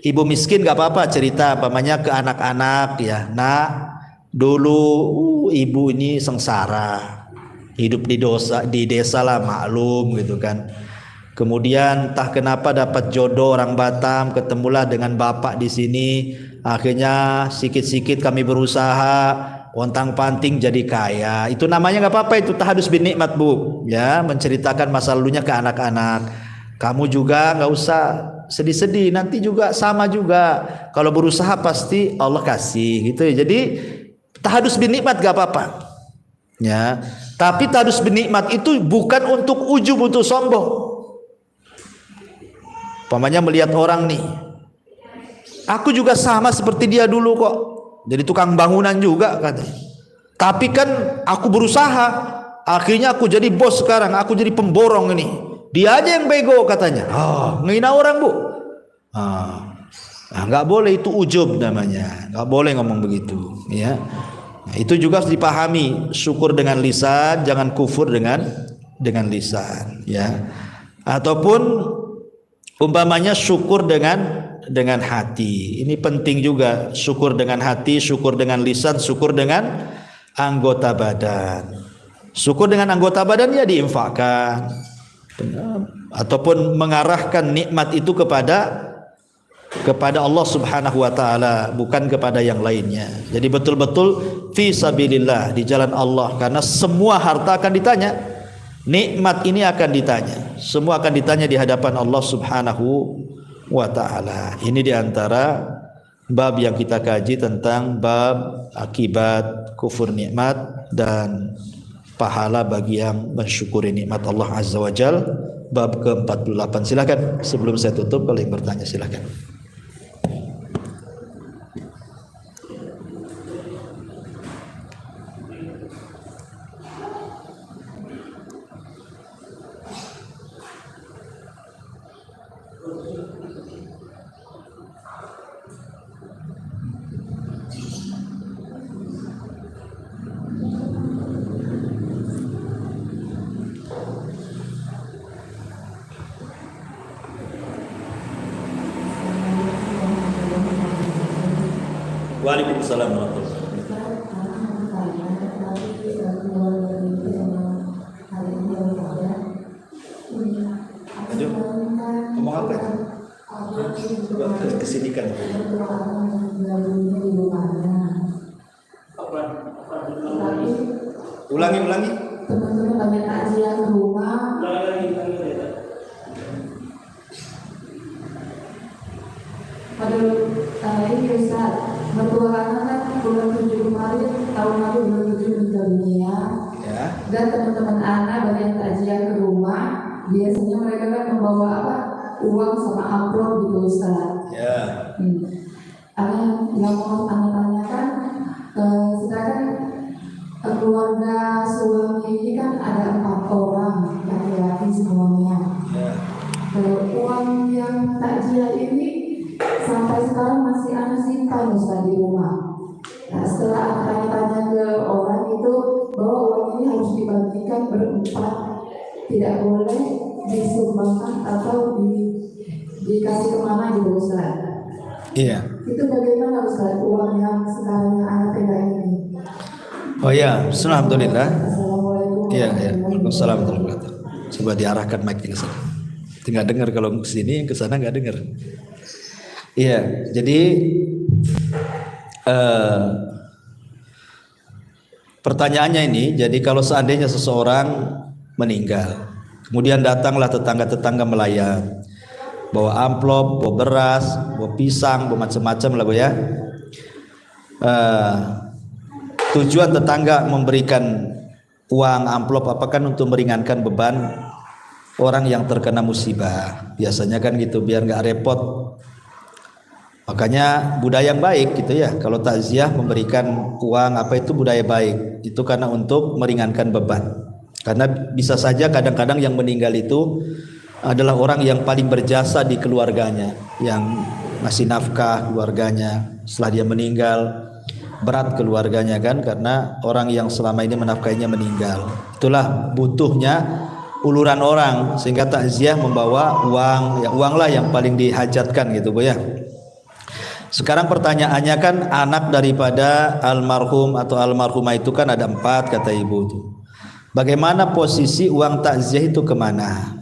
ibu miskin, nggak apa-apa, cerita pamannya ke anak-anak, ya. Nah, dulu ibu ini sengsara, hidup di desa lah, maklum gitu kan. Kemudian entah kenapa dapat jodoh orang Batam, ketemulah dengan bapak di sini. Akhirnya sikit-sikit kami berusaha, pontang-panting jadi kaya. Itu namanya nggak apa-apa, itu tahadus bin nikmat, Bu. Ya, menceritakan masa lalunya ke anak-anak. Kamu juga nggak usah sedih-sedih, nanti juga sama juga. Kalau berusaha pasti Allah kasih, gitu ya. Jadi tahadus bin nikmat gak apa-apa, ya. Tapi tahadus bin nikmat itu bukan untuk ujub, untuk sombong. Pamannya melihat orang nih, aku juga sama seperti dia dulu kok, jadi tukang bangunan juga katanya. Tapi kan aku berusaha, akhirnya aku jadi bos sekarang, aku jadi pemborong ini. Dia aja yang bego katanya. Ngehina orang, Bu. Nggak boleh, itu ujub namanya. Nggak boleh ngomong begitu, ya. Nah, itu juga harus dipahami, syukur dengan lisan, jangan kufur dengan lisan, ya. Ataupun umpamanya syukur dengan hati. Ini penting juga, syukur dengan hati, syukur dengan lisan, syukur dengan anggota badan. Syukur dengan anggota badan ya diinfakkan, ataupun mengarahkan nikmat itu kepada Allah Subhanahu wa taala, bukan kepada yang lainnya. Jadi betul-betul fi sabilillah, di jalan Allah, karena semua harta akan ditanya. Nikmat ini akan ditanya. Semua akan ditanya di hadapan Allah Subhanahu wa taala. Ini di antara bab yang kita kaji tentang bab akibat kufur nikmat dan pahala bagi yang mensyukuri nikmat Allah Azza wa Jal. Bab ke-48. Silakan, sebelum saya tutup, kalau yang bertanya silakan. Waalaikumsalam warahmatullahi wabarakatuh. Lanjut. Ngomong apa ya? Coba kesini kan. Ulangi. Teman-teman banyak takziah ke rumah. Ini Ustaz, mertua anak kan bulan 7 kemarin, tahun lalu bulan 7 meninggal dunia. Ya. Dan teman-teman anak banyak takziah ke rumah. Biasanya mereka kan membawa apa? Uang sama amplop gitu Ustaz. Ya. Yang mau tanya-tanyakan, sedangkan keluarga suami ini kan ada 4 orang laki-laki semuanya. Ya. Uang yang takziah ini sampai sekarang masih ada simpan Ustaz di rumah. Nah, setelah tanya-tanya ke orang itu bahwa uang ini harus dibagikan berempat, tidak boleh disumbangkan atau dikasih kemana gitu Ustaz. Iya. Itu bagaimana Ustaz uang yang sekarang yang anak pegang ini? Oh ya, alhamdulillah. Assalamualaikum. Iya. Waalaikumsalam warahmatullahi wabarakatuh. Coba diarahkan mic ke sana. Tinggal dengar, kalau ke sini ke sana nggak dengar. Iya, jadi pertanyaannya ini, jadi kalau seandainya seseorang meninggal, kemudian datanglah tetangga-tetangga melayat, bawa amplop, bawa beras, bawa pisang, bawa macam-macam lah Bu ya. Tujuan tetangga memberikan uang amplop apakah untuk meringankan beban orang yang terkena musibah? Biasanya kan gitu, biar nggak repot. Makanya budaya yang baik gitu ya, kalau takziah memberikan uang apa itu budaya baik, itu karena untuk meringankan beban. Karena bisa saja kadang-kadang yang meninggal itu adalah orang yang paling berjasa di keluarganya, yang ngasih nafkah keluarganya. Setelah dia meninggal, berat keluarganya kan, karena orang yang selama ini menafkahinya meninggal. Itulah butuhnya uluran orang, sehingga takziah membawa uang, ya uanglah yang paling dihajatkan gitu Bu ya. Sekarang pertanyaannya kan, anak daripada almarhum atau almarhumah itu kan ada 4 kata ibu itu. Bagaimana posisi uang takziah itu kemana?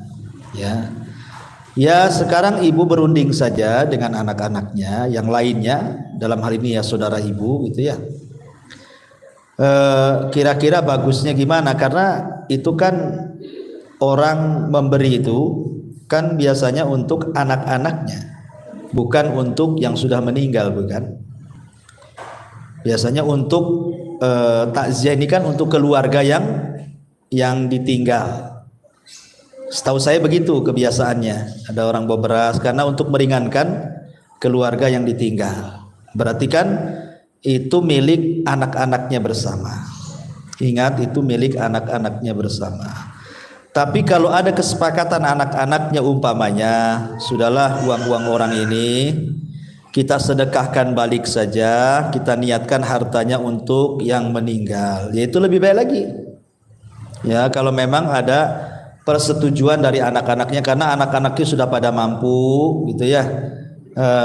Ya sekarang ibu berunding saja dengan anak-anaknya yang lainnya, dalam hal ini ya saudara ibu gitu ya. Kira-kira bagusnya gimana? Karena itu kan orang memberi itu kan biasanya untuk anak-anaknya, bukan untuk yang sudah meninggal, bukan. Biasanya untuk takziah ini kan untuk keluarga yang ditinggal. Setahu saya begitu kebiasaannya. Ada orang bawa beras karena untuk meringankan keluarga yang ditinggal. Berarti kan itu milik anak-anaknya bersama. Ingat, itu milik anak-anaknya bersama. Tapi kalau ada kesepakatan anak-anaknya, umpamanya sudahlah uang-uang orang ini kita sedekahkan balik saja, kita niatkan hartanya untuk yang meninggal, yaitu lebih baik lagi. Ya, kalau memang ada persetujuan dari anak-anaknya, karena anak-anaknya sudah pada mampu gitu ya,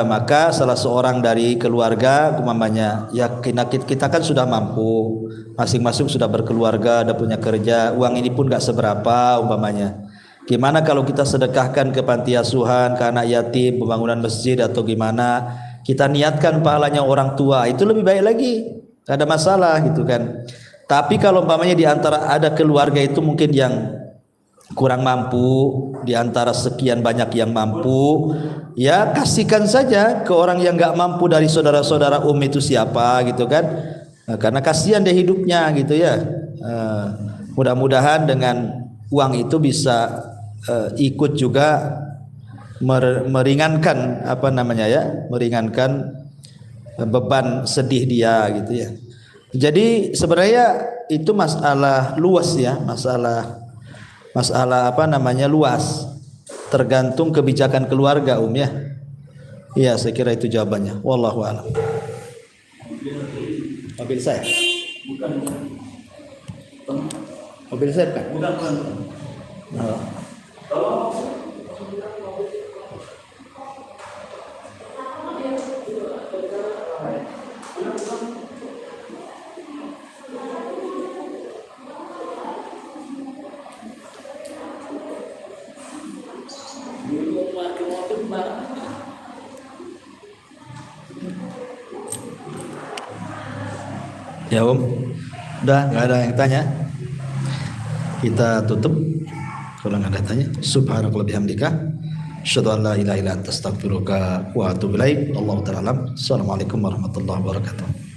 maka salah seorang dari keluarga umpamanya, ya kita kan sudah mampu, masing-masing sudah berkeluarga, ada punya kerja, uang ini pun gak seberapa umpamanya, gimana kalau kita sedekahkan ke panti asuhan, ke anak yatim, pembangunan masjid atau gimana, kita niatkan pahalanya orang tua, itu lebih baik lagi, gak ada masalah gitu kan. Tapi kalau umpamanya di antara ada keluarga itu mungkin yang kurang mampu, di antara sekian banyak yang mampu, ya kasihkan saja ke orang yang gak mampu dari saudara-saudara itu siapa gitu kan. Karena kasihan dia hidupnya gitu ya. Mudah-mudahan dengan uang itu bisa ikut juga meringankan meringankan beban sedih dia gitu ya. Jadi sebenarnya itu masalah luas ya, masalah luas, tergantung kebijakan keluarga ya. Iya, saya kira itu jawabannya. Wallahu a'lam. Mobil saya? Bukan. Mobil saya kan? Bukan. Oh. Ya Om, udah nggak ada yang tanya, kita tutup. Kalau nggak ada tanya, subhanakallahumma bihamdika, asyhadu an la ilaha illa anta astaghfiruka wa atubu ilaik. Allahu ta'ala alam. Assalamualaikum warahmatullahi wabarakatuh.